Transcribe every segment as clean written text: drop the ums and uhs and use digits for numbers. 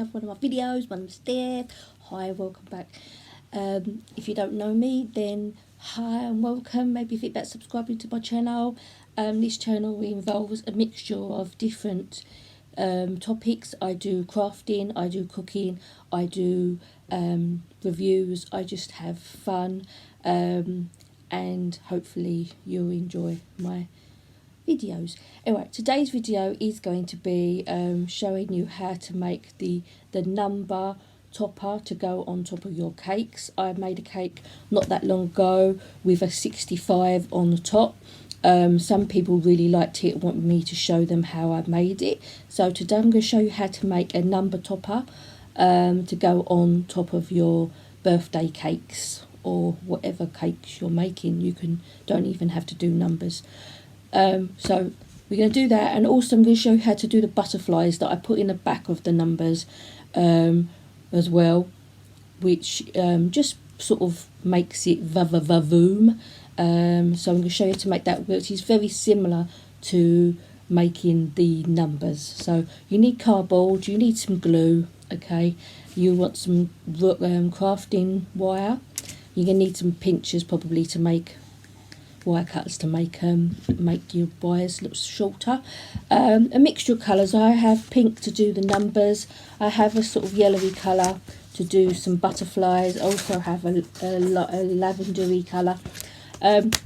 another one of my videos. My name's Steph. Hi, welcome back. If you don't know me, then hi and welcome. Maybe think about subscribing to my channel. This channel involves a mixture of different topics. I do crafting, I do cooking, I do reviews. I just have fun, and hopefully you'll enjoy my videos. Anyway, today's video is going to be showing you how to make the number topper to go on top of your cakes. I made a cake not that long ago with a 65 on the top. Some people really liked it and wanted me to show them how I made it. So today I'm going to show you how to make a number topper to go on top of your birthday cakes or whatever cakes you're making. Don't even have to do numbers. So we're going to do that, and also I'm going to show you how to do the butterflies that I put in the back of the numbers as well, which just sort of makes it va-va-va-voom. So I'm going to show you how to make that, which is very similar to making the numbers. So you need cardboard, you need some glue, okay, you want some crafting wire, you're going to need some pinchers probably to make wire cutters to make your wires look shorter. A mixture of colours. I have pink to do the numbers. I have a sort of yellowy colour to do some butterflies. I also have a lavendery colour.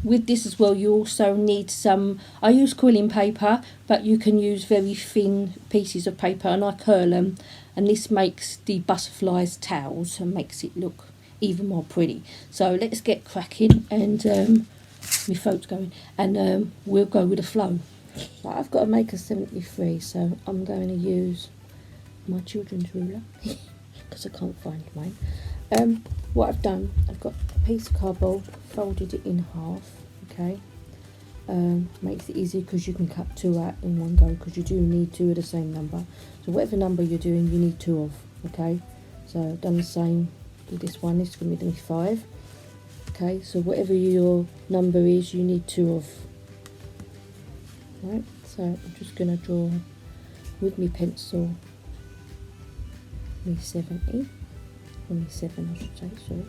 With this as well, you also need some, I use quilling paper, but you can use very thin pieces of paper, and I curl them, and this makes the butterflies towels and makes it look even more pretty. So let's get cracking, and my throat's going, and we'll go with the flow. Right, I've got to make a 73, so I'm going to use my children's ruler because I can't find mine. What I've done, I've got a piece of cardboard, folded it in half, okay. Makes it easy because you can cut two out in one go, because you do need two of the same number. So whatever number you're doing, you need two of, okay. So I've done the same with this one. This is going to be 5. Okay, so whatever your number is, you need two of. Right, so I'm just going to draw with my pencil me 70, or me 7 I should say, sorry.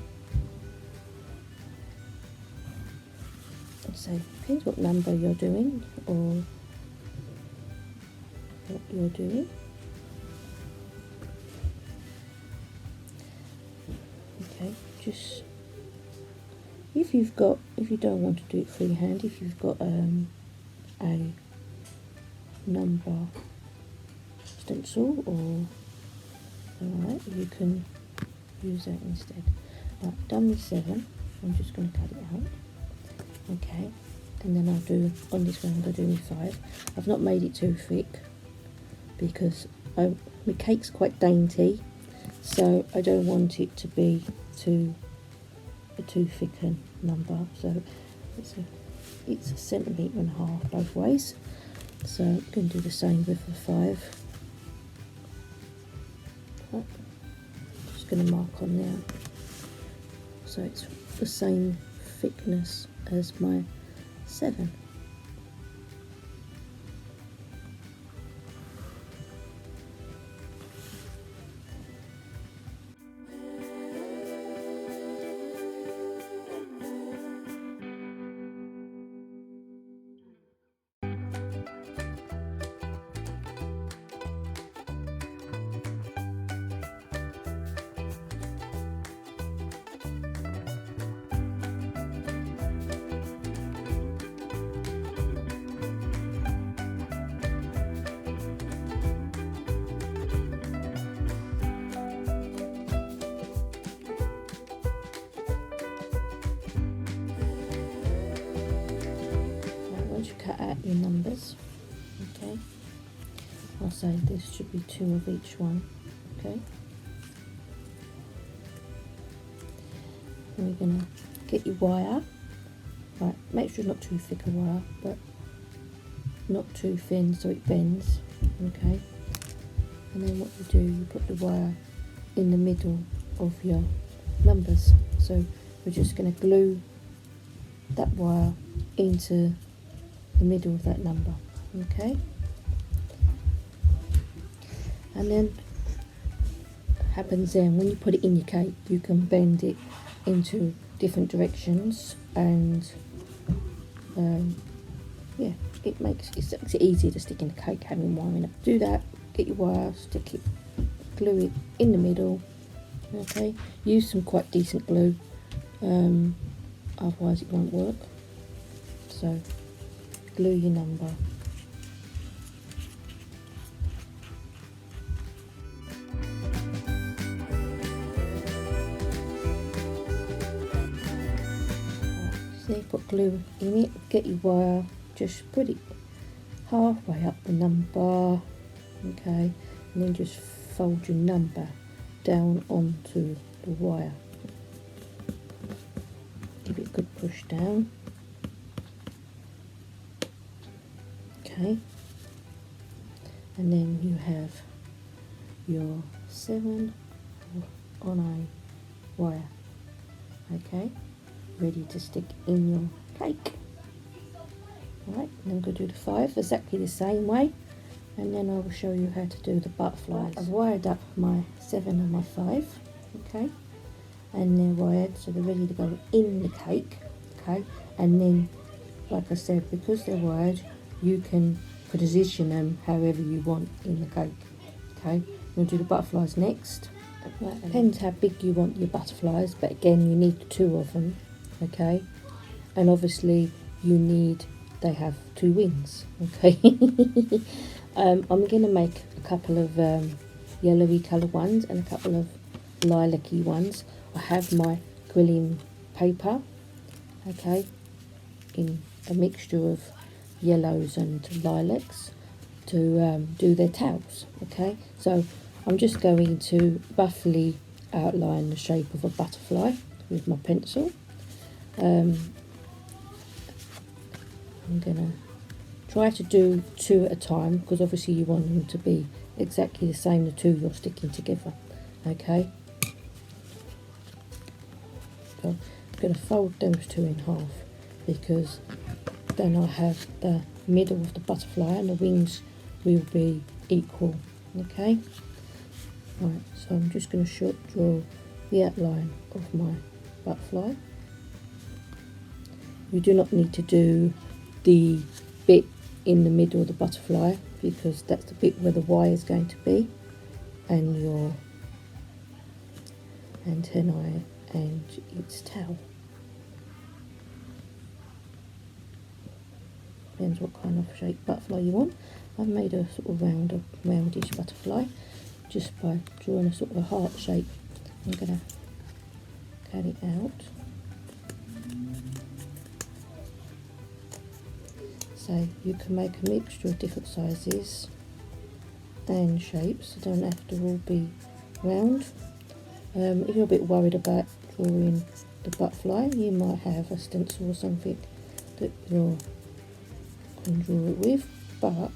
So depends what number you're doing or what you're doing. Okay, just if you don't want to do it freehand, if you've got a number stencil or alright, you can use that instead. Right, done with 7, I'm just going to cut it out. Okay, and then I'll do, on this one I'm going to do with 5. I've not made it too thick because my cake's quite dainty, so I don't want it to be too thick a number. So it's a centimetre and a half both ways. So I'm going to do the same with the 5. Right. Just going to mark on there, so it's the same thickness as my 7. Cut out your numbers, okay. I'll say this should be 2 of each one, okay. And we're going to get your wire, right, make sure it's not too thick a wire, but not too thin so it bends, okay. And then what you do, you put the wire in the middle of your numbers. So we're just going to glue that wire into the middle of that number, okay. And then happens then, when you put it in your cake, you can bend it into different directions, and yeah, it makes it easier to stick in the cake having wire in it. Do that, get your wire, stick it, glue it in the middle. Okay, use some quite decent glue, otherwise it won't work. So glue your number. So put glue in it, get your wire, just put it halfway up the number, okay, and then just fold your number down onto the wire. Give it a good push down. Okay, and then you have your 7 on a wire, okay, ready to stick in your cake. Right, and I'm going to do the 5 exactly the same way, and then I will show you how to do the butterflies. I've wired up my 7 and my 5, okay, and they're wired so they're ready to go in the cake, okay, and then, like I said, because they're wired, you can position them however you want in the cake, okay. We'll do the butterflies next. Right, depends how big you want your butterflies, but again, you need 2 of them, okay, and obviously they have 2 wings, okay. I'm going to make a couple of yellowy colour ones and a couple of lilac-y ones. I have my quilling paper, okay, in a mixture of yellows and lilacs to do their tails, okay. So I'm just going to roughly outline the shape of a butterfly with my pencil. I'm going to try to do 2 at a time, because obviously you want them to be exactly the same, the 2 you're sticking together, okay. So I'm going to fold those 2 in half, because then I have the middle of the butterfly and the wings will be equal, okay. Right, so I'm just going to draw the outline of my butterfly. You do not need to do the bit in the middle of the butterfly, because that's the bit where the wire is going to be, and your antennae and its tail. Depends what kind of shape butterfly you want. I've made a sort of roundish butterfly just by drawing a sort of a heart shape. I'm going to cut it out. So you can make a mixture of different sizes and shapes. They don't have to all be round. If you're a bit worried about drawing the butterfly, you might have a stencil or something that you can draw it with, but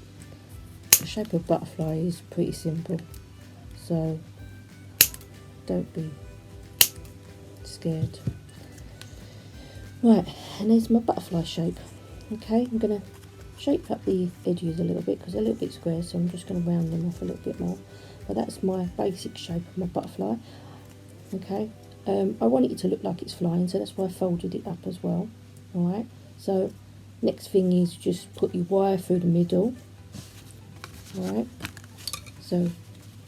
the shape of butterfly is pretty simple, so don't be scared. Right, and there's my butterfly shape. Okay, I'm going to shape up the edges a little bit because they're a little bit square, so I'm just going to round them off a little bit more. But that's my basic shape of my butterfly. Okay, I want it to look like it's flying, so that's why I folded it up as well. Alright, so next thing is just put your wire through the middle. Alright, so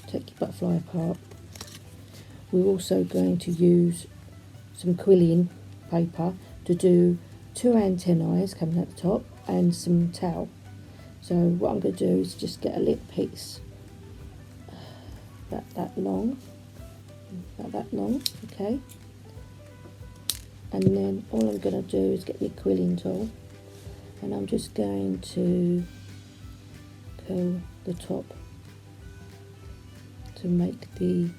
take your butterfly apart. We're also going to use some quilling paper to do 2 antennae coming at the top and some tail. So what I'm going to do is just get a little piece about that long, okay, and then all I'm going to do is get my quilling tool, and I'm just going to curl the top to make the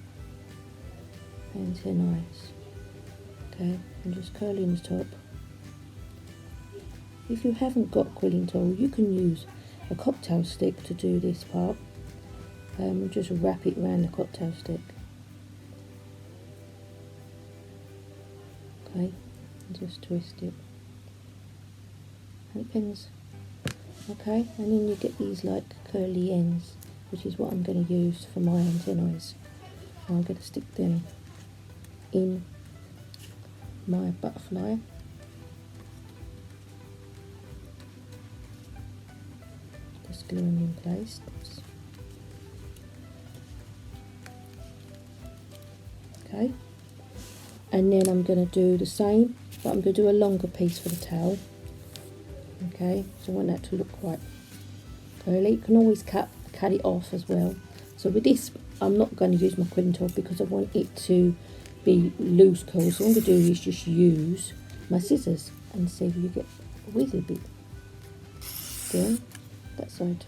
antennae. Okay, I'm just curling the top. If you haven't got a quilling tool, you can use a cocktail stick to do this part. Just wrap it around the cocktail stick. Okay, and just twist it. And it pins. Okay, and then you get these like curly ends, which is what I'm going to use for my antennae. I'm going to stick them in my butterfly. Just glue them in place. Okay, and then I'm going to do the same, but I'm going to do a longer piece for the tail. Okay, so I want that to look quite curly. You can always cut it off as well. So with this, I'm not going to use my quilling tool because I want it to be loose curls. So what I'm going to do is just use my scissors and see if you get a wiggle bit down that side.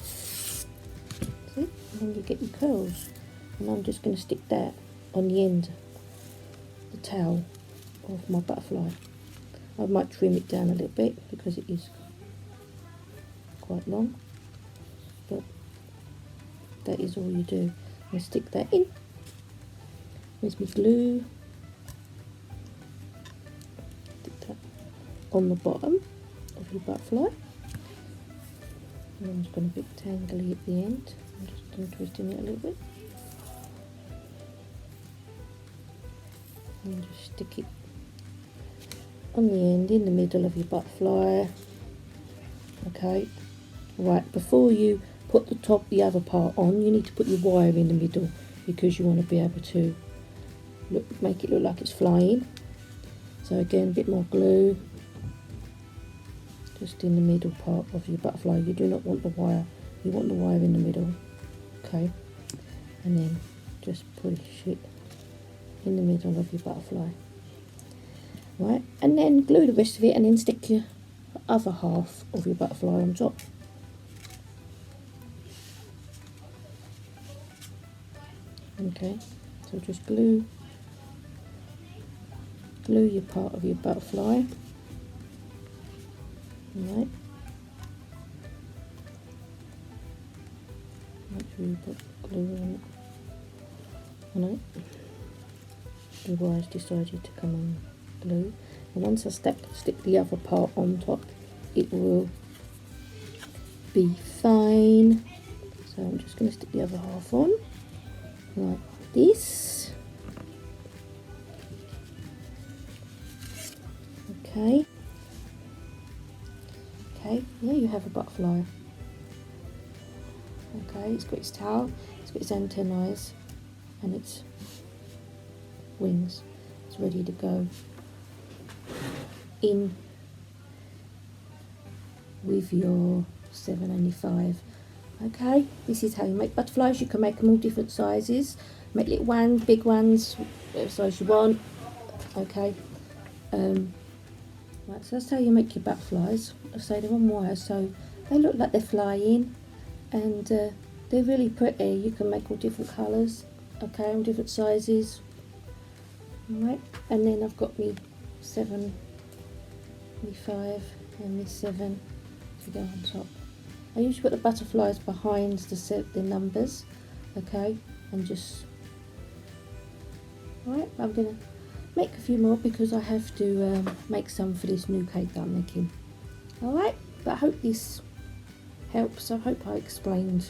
See? And then you get your curls. And I'm just going to stick that on the end, the tail of my butterfly. I might trim it down a little bit because it is quite long, but that is all you do. You stick that in. There's my glue. Stick that on the bottom of your butterfly. And I'm just going to be tangly at the end. I'm just twisting it a little bit. And just stick it on the end in the middle of your butterfly. Okay, right, before you put the other part on, you need to put your wire in the middle because you want to be able to make it look like it's flying. So again, a bit more glue just in the middle part of your butterfly. You do not want the wire, you want the wire in the middle. Okay, and then just push it in the middle of your butterfly. Right, and then glue the rest of it and then stick your other half of your butterfly on top. Okay, so just glue your part of your butterfly. Right, make sure you put glue on it. The wire's decided to come on glue, and once I stick the other part on top, it will be fine. So I'm just going to stick the other half on like this. Okay, there you have a butterfly. Okay, it's got its tail, it's got its antennae and its wings. It's ready to go in with your 795. Okay, this is how you make butterflies. You can make them all different sizes. Make little ones, big ones, whatever size you want. Okay, right, so that's how you make your butterflies. I say they're on wire, so they look like they're flying, and they're really pretty. You can make all different colours, okay, and different sizes. Alright, and then I've got me 7, me 5, and me 7 to go on top. I usually put the butterflies behind the numbers, okay, and just, alright, I'm going to make a few more because I have to make some for this new cake that I'm making. Alright, but I hope this helps. I hope I explained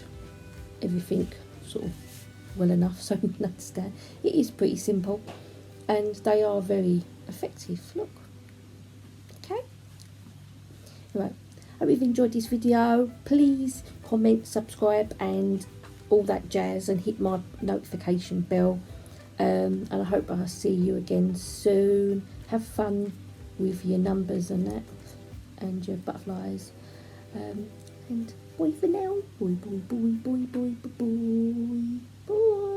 everything sort of well enough so you can understand. It is pretty simple and they are very effective. Look, okay. Right, I hope you've enjoyed this video. Please comment, subscribe and all that jazz, and hit my notification bell. And I hope I'll see you again soon. Have fun with your numbers and that, and your butterflies. And bye for now. Bye, bye, bye, bye, bye, bye, bye, bye.